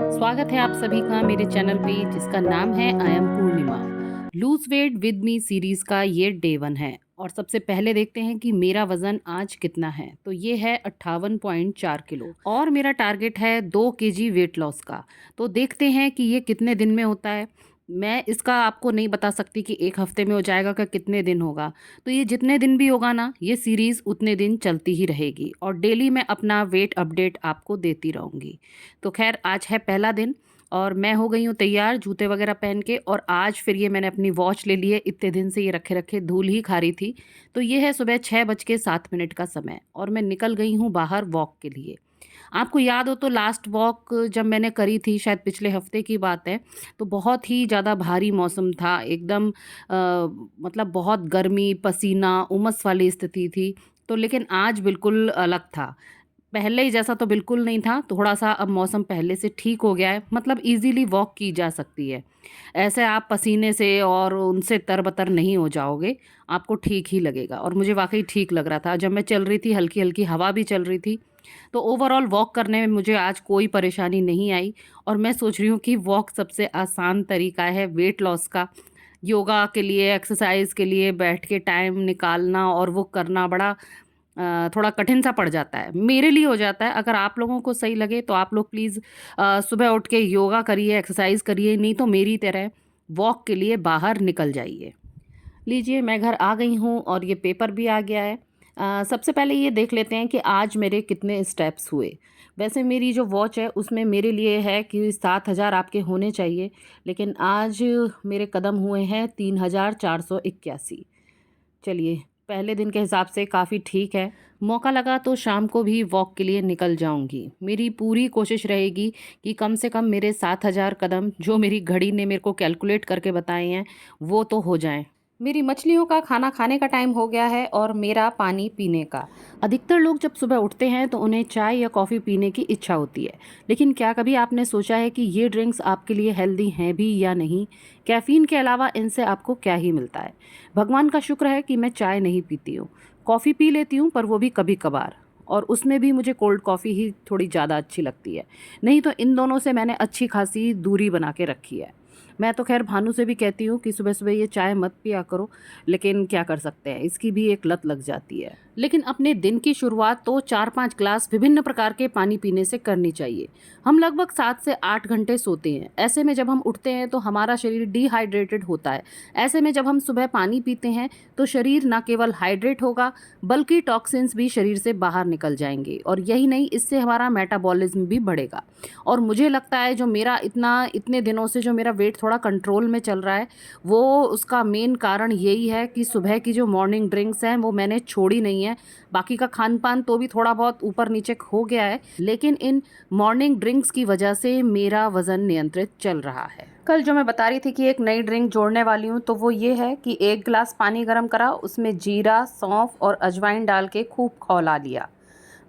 स्वागत है आप सभी का मेरे चैनल पे जिसका नाम है I am Purnima. Lose weight with me series का ये डे 1 है और सबसे पहले देखते हैं कि मेरा वजन आज कितना है। तो ये है 58.4 किलो और मेरा टारगेट है 2 केजी वेट लॉस का। तो देखते हैं कि ये कितने दिन में होता है। मैं इसका आपको नहीं बता सकती कि एक हफ्ते में हो जाएगा कि कितने दिन होगा। तो ये जितने दिन भी होगा ना, ये सीरीज़ उतने दिन चलती ही रहेगी और डेली मैं अपना वेट अपडेट आपको देती रहूँगी। तो खैर आज है पहला दिन और मैं हो गई हूँ तैयार जूते वगैरह पहन के। और आज फिर ये मैंने अपनी वॉच ले ली है, इतने दिन से ये रखे रखे धूल ही खा रही थी। तो ये है सुबह 6:07 का समय और मैं निकल गई हूँ बाहर वॉक के लिए। आपको याद हो तो लास्ट वॉक जब मैंने करी थी, शायद पिछले हफ्ते की बात है, तो बहुत ही ज़्यादा भारी मौसम था एकदम। मतलब बहुत गर्मी, पसीना, उमस वाली स्थिति थी। तो लेकिन आज बिल्कुल अलग था। पहले ही जैसा तो बिल्कुल नहीं था, थोड़ा-सा अब मौसम पहले से ठीक हो गया है, मतलब ईज़िली वॉक की जा सकती है। ऐसे आप पसीने से और उनसे तर-बतर नहीं हो जाओगे, आपको ठीक ही लगेगा और मुझे वाक़ई ठीक लग रहा था। जब मैं चल रही थी, हल्की-हल्की हवा भी चल रही थी, तो ओवरऑल वॉक करने में मुझे आज कोई परेशानी नहीं आई। और मैं सोच रही हूँ कि वॉक सबसे आसान तरीका है वेट लॉस का। योगा के लिए, एक्सरसाइज़ के लिए बैठ के टाइम निकालना और वो करना बड़ा थोड़ा कठिन सा पड़ जाता है। मेरे लिए हो जाता है, अगर आप लोगों को सही लगे तो आप लोग प्लीज़ सुबह उठ के योगा करिए, एक्सरसाइज़ करिए, नहीं तो मेरी तरह वॉक के लिए बाहर निकल जाइए। लीजिए मैं घर आ गई हूँ और ये पेपर भी आ गया है। सबसे पहले ये देख लेते हैं कि आज मेरे कितने स्टेप्स हुए। वैसे मेरी जो वॉच है उसमें मेरे लिए है कि 7,000 आपके होने चाहिए, लेकिन आज मेरे कदम हुए हैं 3,481। चलिए, पहले दिन के हिसाब से काफ़ी ठीक है। मौका लगा तो शाम को भी वॉक के लिए निकल जाऊँगी। मेरी पूरी कोशिश रहेगी कि कम से कम मेरे 7,000 कदम जो मेरी घड़ी ने मेरे को कैलकुलेट करके बताए हैं, वो तो हो जाएँ। मेरी मछलियों का खाना खाने का टाइम हो गया है और मेरा पानी पीने का। अधिकतर लोग जब सुबह उठते हैं तो उन्हें चाय या कॉफ़ी पीने की इच्छा होती है। लेकिन क्या कभी आपने सोचा है कि ये ड्रिंक्स आपके लिए हेल्दी हैं भी या नहीं? कैफ़ीन के अलावा इनसे आपको क्या ही मिलता है? भगवान का शुक्र है कि मैं चाय नहीं पीती हूँ। कॉफ़ी पी लेती हूँ पर वो भी कभी-कभार, और उसमें भी मुझे कोल्ड कॉफ़ी ही थोड़ी ज़्यादा अच्छी लगती है। नहीं तो इन दोनों से मैंने अच्छी खासी दूरी बना के रखी है। मैं तो ख़ैर भानु से भी कहती हूँ कि सुबह-सुबह ये चाय मत पिया करो, लेकिन क्या कर सकते हैं, इसकी भी एक लत लग जाती है। लेकिन अपने दिन की शुरुआत तो 4-5 ग्लास विभिन्न प्रकार के पानी पीने से करनी चाहिए। हम लगभग 7 से 8 घंटे सोते हैं। ऐसे में जब हम उठते हैं तो हमारा शरीर डिहाइड्रेटेड होता है। ऐसे में जब हम सुबह पानी पीते हैं तो शरीर न केवल हाइड्रेट होगा, बल्कि टॉक्सिन्स भी शरीर से बाहर निकल जाएँगे और यही नहीं, इससे हमारा मेटाबॉलिज़्म भी बढ़ेगा। और मुझे लगता है जो मेरा इतने दिनों से जो मेरा वेट थोड़ा कंट्रोल में चल रहा है, वो उसका मेन कारण यही है कि सुबह की जो मॉर्निंग ड्रिंक्स हैं वो मैंने छोड़ी नहीं है। बाकी का खान-पान तो भी थोड़ा बहुत ऊपर-नीचे हो गया है, लेकिन इन मॉर्निंग ड्रिंक्स की वजह से मेरा वज़न नियंत्रित चल रहा है। कल जो मैं बता रही थी कि एक नई ड्रिंक जोड़ने वाली हूँ, तो वो ये है कि 1 ग्लास पानी गरम करा, उसमें जीरा, सौंफ और अजवाइन डाल के खूब खौला लिया।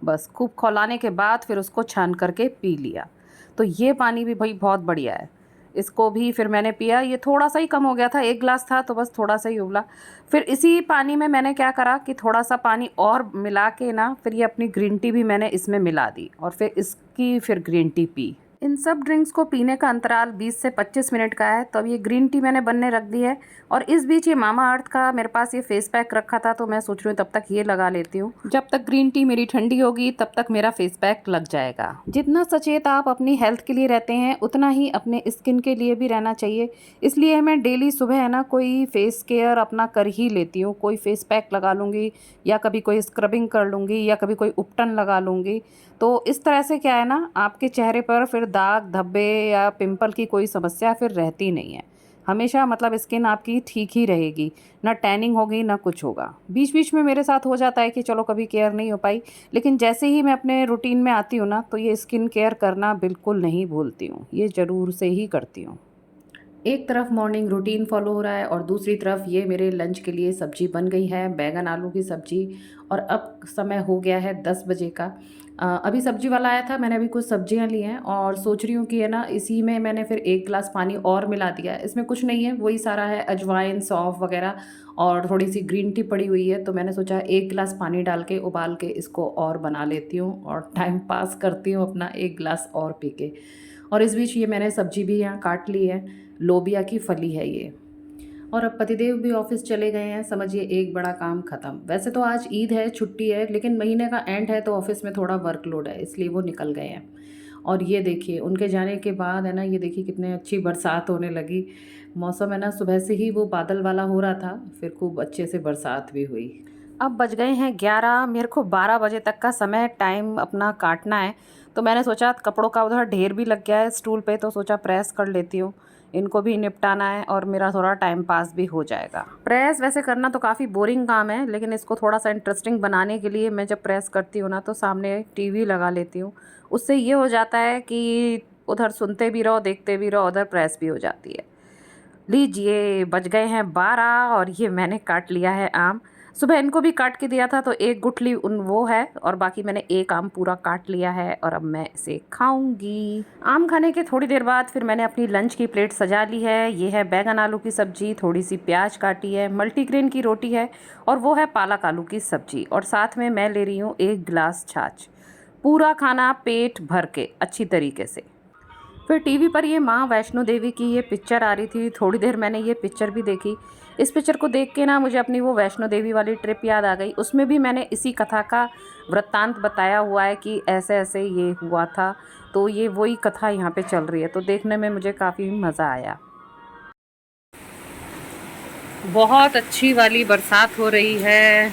बस खूब खौलाने के बाद फिर उसको छान करके पी लिया। तो ये पानी भी भई बहुत बढ़िया है। इसको भी फिर मैंने पिया, ये थोड़ा-सा ही कम हो गया था, 1 ग्लास था तो बस थोड़ा-सा ही उबला। फिर इसी पानी में मैंने क्या करा कि थोड़ा-सा पानी और मिला के ना, फिर ये अपनी ग्रीन टी भी मैंने इसमें मिला दी और फिर इसकी फिर ग्रीन टी पी। इन सब ड्रिंक्स को पीने का अंतराल 20 से 25 मिनट का है। तो अब ये ग्रीन टी मैंने बनने रख दी है और इस बीच ये मामा अर्थ का मेरे पास ये फेस पैक रखा था, तो मैं सोच रही हूँ तब तक ये लगा लेती हूँ। जब तक ग्रीन टी मेरी ठंडी होगी तब तक मेरा फेस पैक लग जाएगा। जितना सचेत आप अपनी हेल्थ के लिए रहते हैं, उतना ही अपने स्किन के लिए भी रहना चाहिए। इसलिए मैं डेली सुबह है ना कोई फेस केयर अपना कर ही लेती हूँ। कोई फेस पैक लगा लूँगी या कभी कोई स्क्रबिंग कर लूँगी या कभी कोई उपटन लगा लूँगी। तो इस तरह से क्या है ना, आपके चेहरे पर फिर दाग धब्बे या पिंपल की कोई समस्या फिर रहती नहीं है। हमेशा मतलब स्किन आपकी ठीक ही रहेगी, ना टैनिंग होगी ना कुछ होगा। बीच बीच में मेरे साथ हो जाता है कि चलो कभी केयर नहीं हो पाई, लेकिन जैसे ही मैं अपने रूटीन में आती हूँ ना, तो ये स्किन केयर करना बिल्कुल नहीं भूलती हूँ, ये ज़रूर से ही करती हूँ। एक तरफ मॉर्निंग रूटीन फॉलो हो रहा है और दूसरी तरफ ये मेरे लंच के लिए सब्ज़ी बन गई है, बैंगन आलू की सब्ज़ी। और अब समय हो गया है 10 बजे का। अभी सब्ज़ी वाला आया था, मैंने अभी कुछ सब्जियां ली हैं और सोच रही हूँ कि है ना, इसी में मैंने फिर 1 गिलास पानी और मिला दिया है। इसमें कुछ नहीं है, वही सारा है, अजवाइन, सौंफ वगैरह और थोड़ी सी ग्रीन टी पड़ी हुई है। तो मैंने सोचा 1 गिलास पानी डाल के उबाल के इसको और बना लेती हूँ और टाइम पास करती हूँ अपना 1 गिलास और पी के। और इस बीच ये मैंने सब्जी भी यहाँ काट ली है, लोबिया की फली है ये। और अब पतिदेव भी ऑफिस चले गए हैं, समझिए एक बड़ा काम ख़त्म। वैसे तो आज ईद है, छुट्टी है, लेकिन महीने का एंड है तो ऑफिस में थोड़ा वर्कलोड है, इसलिए वो निकल गए हैं। और ये देखिए उनके जाने के बाद है ना, ये देखिए कितने अच्छी बरसात होने लगी। मौसम है ना, सुबह से ही वो बादल वाला हो रहा था, फिर खूब अच्छे से बरसात भी हुई। अब बज गए हैं 11, मेरे को 12 बजे तक का समय टाइम अपना काटना है। तो मैंने सोचा कपड़ों का उधर ढेर भी लग गया है स्टूल पे, तो सोचा प्रेस कर लेती हूँ, इनको भी निपटाना है और मेरा थोड़ा टाइम पास भी हो जाएगा। प्रेस वैसे करना तो काफ़ी बोरिंग काम है, लेकिन इसको थोड़ा सा इंटरेस्टिंग बनाने के लिए मैं जब प्रेस करती हूँ ना तो सामने टीवी लगा लेती हूँ। उससे ये हो जाता है कि उधर सुनते भी रहो, देखते भी रहो, उधर प्रेस भी हो जाती है। लीजिए बज गए हैं 12 और ये मैंने काट लिया है आम। सुबह इनको भी काट के दिया था तो एक गुठली उन वो है, और बाकी मैंने एक आम पूरा काट लिया है और अब मैं इसे खाऊंगी। आम खाने के थोड़ी देर बाद फिर मैंने अपनी लंच की प्लेट सजा ली है। ये है बैगन आलू की सब्जी, थोड़ी सी प्याज काटी है, मल्टीग्रेन की रोटी है और वो है पालक आलू की सब्जी, और साथ में मैं ले रही हूँ 1 गिलास छाछ। पूरा खाना पेट भर के अच्छी तरीके से। फिर टीवी पर ये माँ वैष्णो देवी की ये पिक्चर आ रही थी, थोड़ी देर मैंने ये पिक्चर भी देखी। इस पिक्चर को देख के ना मुझे अपनी वो वैष्णो देवी वाली ट्रिप याद आ गई। उसमें भी मैंने इसी कथा का वृत्तांत बताया हुआ है कि ऐसे ऐसे ये हुआ था, तो ये वही कथा यहाँ पे चल रही है, तो देखने में मुझे काफ़ी मज़ा आया। बहुत अच्छी वाली बरसात हो रही है।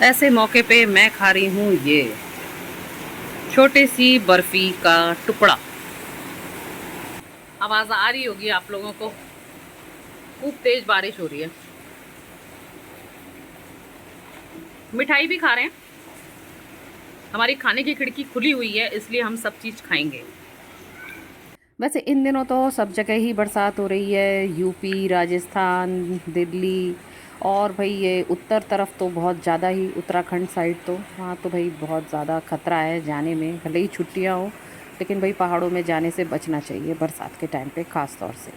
ऐसे मौके पे मैं खा रही हूँ ये छोटी सी बर्फी का टुकड़ा। आवाज़ आ रही होगी आप लोगों को, खूब तेज बारिश हो रही है। मिठाई भी खा रहे हैं, हमारी खाने की खिड़की खुली हुई है इसलिए हम सब चीज़ खाएंगे। वैसे इन दिनों तो सब जगह ही बरसात हो रही है, यूपी, राजस्थान, दिल्ली, और भाई ये उत्तर तरफ तो बहुत ज़्यादा ही, उत्तराखंड साइड तो वहाँ तो भाई बहुत ज़्यादा खतरा है जाने में। भले ही छुट्टियाँ हो, लेकिन भाई पहाड़ों में जाने से बचना चाहिए बरसात के टाइम पे ख़ास तौर से।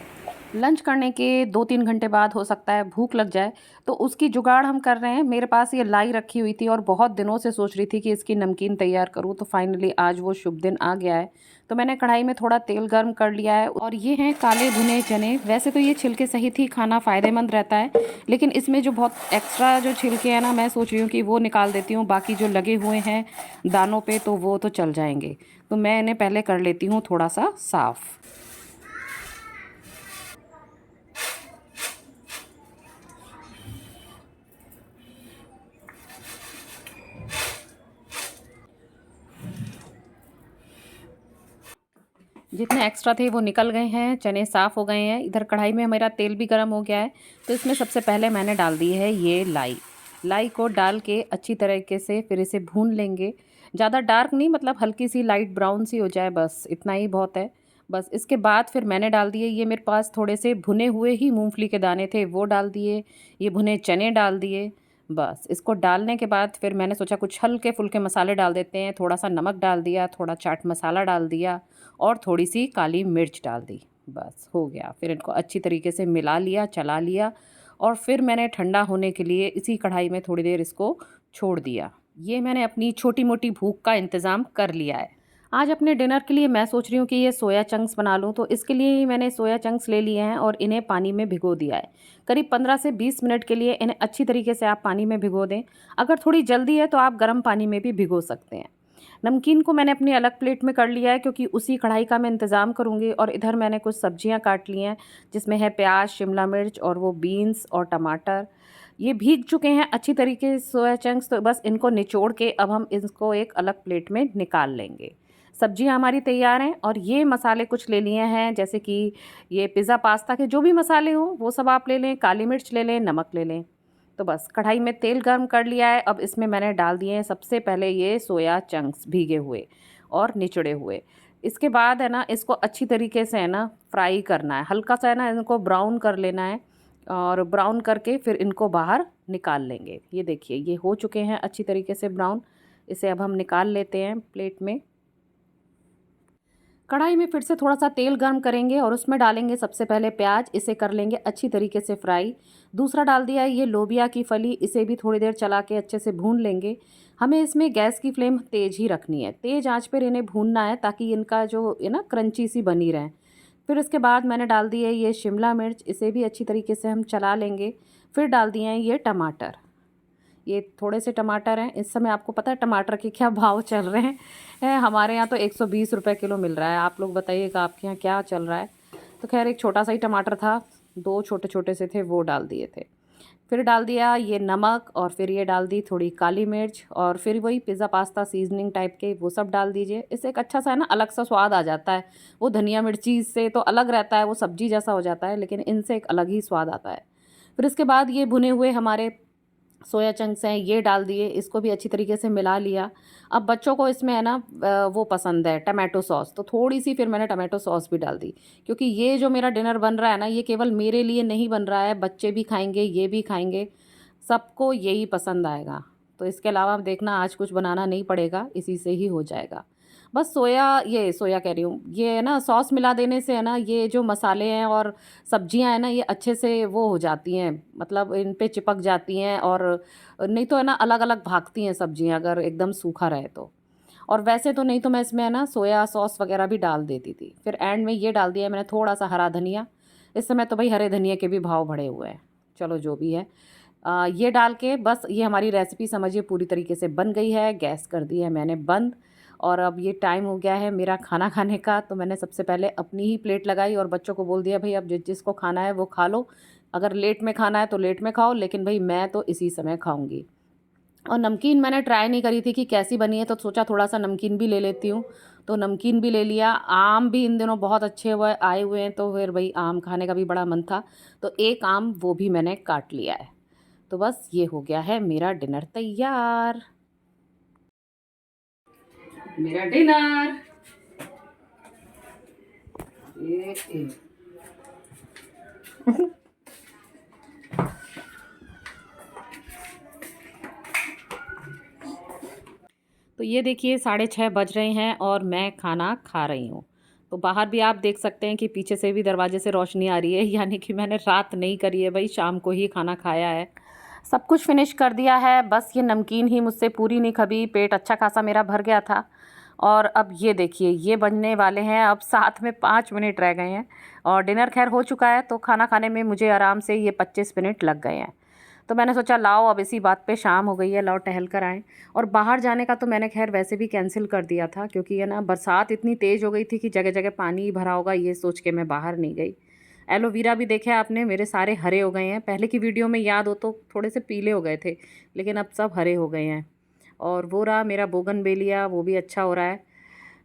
लंच करने के 2-3 घंटे बाद हो सकता है भूख लग जाए, तो उसकी जुगाड़ हम कर रहे हैं। मेरे पास ये लाई रखी हुई थी और बहुत दिनों से सोच रही थी कि इसकी नमकीन तैयार करूँ, तो फाइनली आज वो शुभ दिन आ गया है। तो मैंने कढ़ाई में थोड़ा तेल गर्म कर लिया है और ये हैं काले भुने चने। वैसे तो ये छिलके सहित ही खाना फ़ायदेमंद रहता है, लेकिन इसमें जो बहुत एक्स्ट्रा जो छिलके हैं ना, मैं सोच रही हूँ कि वो निकाल देती हूँ। बाकी जो लगे हुए हैं दानों पे तो वो तो चल जाएंगे, तो मैं इन्हें पहले कर लेती हूँ थोड़ा सा साफ़। जितने एक्स्ट्रा थे वो निकल गए हैं, चने साफ़ हो गए हैं। इधर कढ़ाई में मेरा तेल भी गर्म हो गया है, तो इसमें सबसे पहले मैंने डाल दी है ये लाई। लाई को डाल के अच्छी तरीके से फिर इसे भून लेंगे। ज़्यादा डार्क नहीं, मतलब हल्की सी लाइट ब्राउन सी हो जाए, बस इतना ही बहुत है। बस इसके बाद फिर मैंने डाल दिए, ये मेरे पास थोड़े से भुने हुए ही मूंगफली के दाने थे वो डाल दिए, ये भुने चने डाल दिए। बस इसको डालने के बाद फिर मैंने सोचा कुछ हल्के फुल्के मसाले डाल देते हैं। थोड़ा सा नमक डाल दिया, थोड़ा चाट मसाला डाल दिया और थोड़ी सी काली मिर्च डाल दी। बस हो गया। फिर इनको अच्छी तरीके से मिला लिया, चला लिया, और फिर मैंने ठंडा होने के लिए इसी कढ़ाई में थोड़ी देर इसको छोड़ दिया। ये मैंने अपनी छोटी मोटी भूख का इंतज़ाम कर लिया है। आज अपने डिनर के लिए मैं सोच रही हूँ कि ये सोया चंक्स बना लूँ, तो इसके लिए ही मैंने सोया चंक्स ले लिए हैं और इन्हें पानी में भिगो दिया है। करीब 15 से 20 मिनट के लिए इन्हें अच्छी तरीके से आप पानी में भिगो दें। अगर थोड़ी जल्दी है तो आप गर्म पानी में भी भिगो सकते हैं। नमकीन को मैंने अपनी अलग प्लेट में कर लिया है, क्योंकि उसी कढ़ाई का मैं इंतज़ाम करूँगी। और इधर मैंने कुछ सब्जियां काट ली हैं, जिसमें है प्याज, शिमला मिर्च और वो बीन्स और टमाटर। ये भीग चुके हैं अच्छी तरीके से सोया चंक्स, तो बस इनको निचोड़ के अब हम इसको एक अलग प्लेट में निकाल लेंगे। सब्जियां हमारी तैयार हैं, और ये मसाले कुछ ले लिए हैं, जैसे कि ये पिज़्ज़ा पास्ता के जो भी मसाले हों वो सब आप ले लें, काली मिर्च ले लें, नमक ले लें। तो बस कढ़ाई में तेल गर्म कर लिया है। अब इसमें मैंने डाल दिए हैं सबसे पहले ये सोया चंक्स भीगे हुए और निचड़े हुए। इसके बाद है ना, इसको अच्छी तरीके से है ना फ्राई करना है, हल्का सा है ना इनको ब्राउन कर लेना है, और ब्राउन करके फिर इनको बाहर निकाल लेंगे। ये देखिए ये हो चुके हैं अच्छी तरीके से ब्राउन। इसे अब हम निकाल लेते हैं प्लेट में। कढ़ाई में फिर से थोड़ा सा तेल गर्म करेंगे और उसमें डालेंगे सबसे पहले प्याज, इसे कर लेंगे अच्छी तरीके से फ्राई। दूसरा डाल दिया है ये लोबिया की फली, इसे भी थोड़ी देर चला के अच्छे से भून लेंगे। हमें इसमें गैस की फ्लेम तेज़ ही रखनी है, तेज़ आंच पर इन्हें भूनना है ताकि इनका जो है ना क्रंची सी बनी रहे। फिर उसके बाद मैंने डाल दी है ये शिमला मिर्च, इसे भी अच्छी तरीके से हम चला लेंगे। फिर डाल दिए हैं ये टमाटर, ये थोड़े से टमाटर हैं। इस समय आपको पता है टमाटर के क्या भाव चल रहे हैं? हमारे यहाँ तो 120 रुपये किलो मिल रहा है। आप लोग बताइएगा आपके यहाँ क्या चल रहा है? तो खैर एक छोटा सा ही टमाटर था, 2 छोटे छोटे से थे, वो डाल दिए थे। फिर डाल दिया ये नमक और फिर ये डाल दी थोड़ी काली मिर्च और फिर वही पिज़्ज़ा पास्ता सीजनिंग टाइप के वो सब डाल दीजिए। इससे एक अच्छा सा है ना अलग सा स्वाद आ जाता है। वो धनिया मिर्ची से तो अलग रहता है, वो सब्जी जैसा हो जाता है, लेकिन इनसे एक अलग ही स्वाद आता है। फिर इसके बाद ये भुने हुए हमारे सोया चंक्स हैं, ये डाल दिए, इसको भी अच्छी तरीके से मिला लिया। अब बच्चों को इसमें है ना वो पसंद है टमाटो सॉस, तो थोड़ी सी फिर मैंने टमाटो सॉस भी डाल दी, क्योंकि ये जो मेरा डिनर बन रहा है ना ये केवल मेरे लिए नहीं बन रहा है, बच्चे भी खाएंगे, ये भी खाएंगे, सबको यही पसंद आएगा। तो इसके अलावा अब देखना आज कुछ बनाना नहीं पड़ेगा, इसी से ही हो जाएगा। बस सोया कह रही हूँ, ये है ना सॉस मिला देने से है ना ये जो मसाले हैं और सब्जियां हैं ना ये अच्छे से वो हो जाती हैं, मतलब इन पे चिपक जाती हैं, और नहीं तो है ना अलग अलग भागती हैं सब्जियां अगर एकदम सूखा रहे तो। और वैसे तो नहीं तो मैं इसमें है ना सोया सॉस वगैरह भी डाल देती थी। फिर एंड में ये डाल दिया मैंने थोड़ा सा हरा धनिया। इस समय तो भाई हरे धनिया के भी भाव बढ़े हुए हैं, चलो जो भी है। ये डाल के बस ये हमारी रेसिपी समझिए पूरी तरीके से बन गई है। गैस कर दी है मैंने बंद, और अब ये टाइम हो गया है मेरा खाना खाने का। तो मैंने सबसे पहले अपनी ही प्लेट लगाई और बच्चों को बोल दिया भाई अब जिसको खाना है वो खा लो, अगर लेट में खाना है तो लेट में खाओ, लेकिन भाई मैं तो इसी समय खाऊंगी। और नमकीन मैंने ट्राई नहीं करी थी कि कैसी बनी है, तो सोचा थोड़ा सा नमकीन भी ले लेती हूँ, तो नमकीन भी ले लिया। आम भी इन दिनों बहुत अच्छे हुए आए हुए हैं, तो फिर भाई आम खाने का भी बड़ा मन था, तो एक आम वो भी मैंने काट लिया है। तो बस ये हो गया है मेरा डिनर तैयार। मेरा डिनर ये तो ये देखिए 6:30 बज रहे हैं और मैं खाना खा रही हूँ। तो बाहर भी आप देख सकते हैं कि पीछे से भी दरवाजे से रोशनी आ रही है, यानी कि मैंने रात नहीं करी है भाई, शाम को ही खाना खाया है। सब कुछ फिनिश कर दिया है, बस ये नमकीन ही मुझसे पूरी नहीं खबी, पेट अच्छा खासा मेरा भर गया था। और अब ये देखिए ये बनने वाले हैं, अब साथ में 5 मिनट रह गए हैं और डिनर खैर हो चुका है। तो खाना खाने में मुझे आराम से ये 25 मिनट लग गए हैं। तो मैंने सोचा लाओ अब इसी बात पे शाम हो गई है, लाओ टहल कर आएँ। और बाहर जाने का तो मैंने खैर वैसे भी कैंसिल कर दिया था, क्योंकि है ना बरसात इतनी तेज़ हो गई थी कि जगह जगह पानी ही भरा होगा, ये सोच के मैं बाहर नहीं गई। एलोवेरा भी देखे आपने मेरे सारे हरे हो गए हैं, पहले की वीडियो में याद हो तो थोड़े से पीले हो गए थे, लेकिन अब सब हरे हो गए हैं। और वो रहा मेरा बोगनवेलिया, वो भी अच्छा हो रहा है।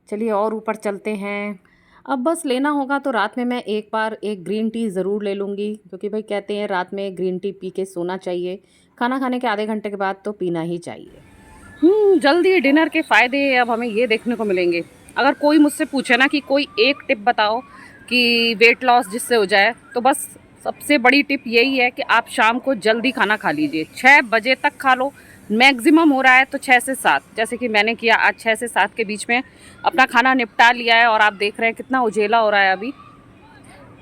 चलिए और ऊपर चलते हैं। अब बस लेना होगा तो रात में मैं एक बार एक ग्रीन टी ज़रूर ले लूँगी, क्योंकि भाई कहते हैं रात में ग्रीन टी पी के सोना चाहिए, खाना खाने के आधे घंटे के बाद तो पीना ही चाहिए। जल्दी डिनर के फ़ायदे अब हमें ये देखने को मिलेंगे। अगर कोई मुझसे पूछे ना कि कोई एक टिप बताओ कि वेट लॉस जिससे हो जाए, तो बस सबसे बड़ी टिप यही है कि आप शाम को जल्दी खाना खा लीजिए, 6 बजे तक खा लो। मैक्सिमम हो रहा है तो 6 से 7, जैसे कि मैंने किया आज 6 से 7 के बीच में अपना खाना निपटा लिया है। और आप देख रहे हैं कितना उजेला हो रहा है अभी।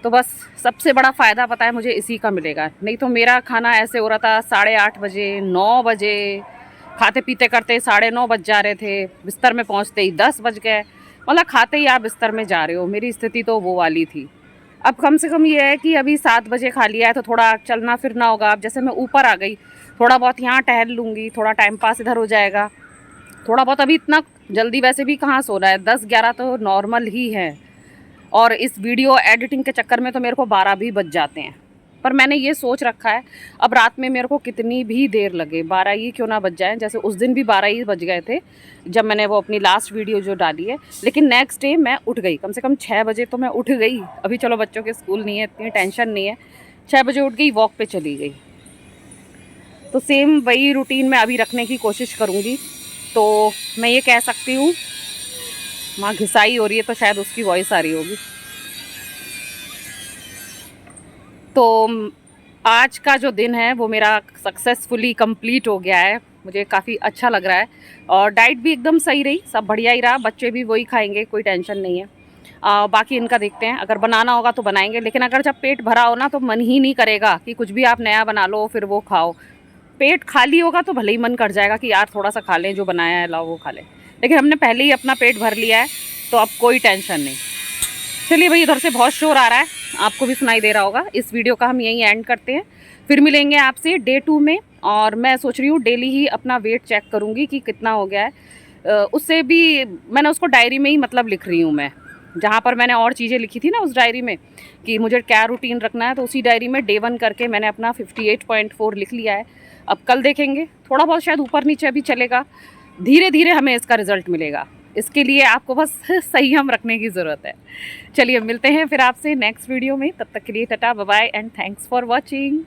तो बस सबसे बड़ा फ़ायदा पता है मुझे इसी का मिलेगा, नहीं तो मेरा खाना ऐसे हो रहा था 8:30 बजे 9 बजे, खाते पीते करते 9:30 बज जा रहे थे, बिस्तर में पहुंचते ही 10 बज गए। मतलब खाते ही आप बिस्तर में जा रहे हो, मेरी स्थिति तो वो वाली थी। अब कम से कम ये है कि अभी 7 बजे खा लिया है तो थोड़ा चलना फिरना होगा। अब जैसे मैं ऊपर आ गई, थोड़ा बहुत यहाँ टहल लूँगी, थोड़ा टाइम पास इधर हो जाएगा, थोड़ा बहुत। अभी इतना जल्दी वैसे भी कहाँ सोना है, 10-11 तो नॉर्मल ही है, और इस वीडियो एडिटिंग के चक्कर में तो मेरे को 12 भी बज जाते हैं। पर मैंने ये सोच रखा है अब रात में मेरे को कितनी भी देर लगे, 12 ही क्यों ना बज जाए। जैसे उस दिन भी 12 ही बज गए थे जब मैंने वो अपनी लास्ट वीडियो जो डाली है, लेकिन नेक्स्ट डे मैं उठ गई, कम से कम 6 बजे तो मैं उठ गई। अभी चलो बच्चों के स्कूल नहीं है, इतनी टेंशन नहीं है, 6 बजे उठ गई, वॉक पे चली गई। तो सेम वही रूटीन मैं अभी रखने की कोशिश करूँगी। तो मैं ये कह सकती हूँ, वहाँ घिसाई हो रही है तो शायद उसकी वॉइस आ रही होगी। तो आज का जो दिन है वो मेरा सक्सेसफुली कंप्लीट हो गया है, मुझे काफ़ी अच्छा लग रहा है। और डाइट भी एकदम सही रही, सब बढ़िया ही रहा, बच्चे भी वही खाएंगे, कोई टेंशन नहीं है। बाकी इनका देखते हैं, अगर बनाना होगा तो बनाएंगे, लेकिन अगर जब पेट भरा हो ना तो मन ही नहीं करेगा कि कुछ भी आप नया बना लो फिर वो खाओ। पेट खाली होगा तो भले ही मन कर जाएगा कि यार थोड़ा सा खा लें, जो बनाया है लाओ वो खा लें, लेकिन हमने पहले ही अपना पेट भर लिया है तो अब कोई टेंशन नहीं। चलिए भाई, इधर से बहुत शोर आ रहा है, आपको भी सुनाई दे रहा होगा। इस वीडियो का हम यहीं एंड करते हैं, फिर मिलेंगे आपसे डे 2 में। और मैं सोच रही हूँ डेली ही अपना वेट चेक करूँगी कि कितना हो गया है। उससे भी मैंने उसको डायरी में ही मतलब लिख रही हूँ मैं, जहाँ पर मैंने और चीज़ें लिखी थी ना उस डायरी में कि मुझे क्या रूटीन रखना है, तो उसी डायरी में डे 1 करके मैंने अपना 58.4 लिख लिया है। अब कल देखेंगे, थोड़ा बहुत शायद ऊपर नीचे अभी चलेगा, धीरे धीरे हमें इसका रिजल्ट मिलेगा। इसके लिए आपको बस संयम रखने की ज़रूरत है। चलिए मिलते हैं फिर आपसे नेक्स्ट वीडियो में, तब तक के लिए tata bye bye and thanks for watching.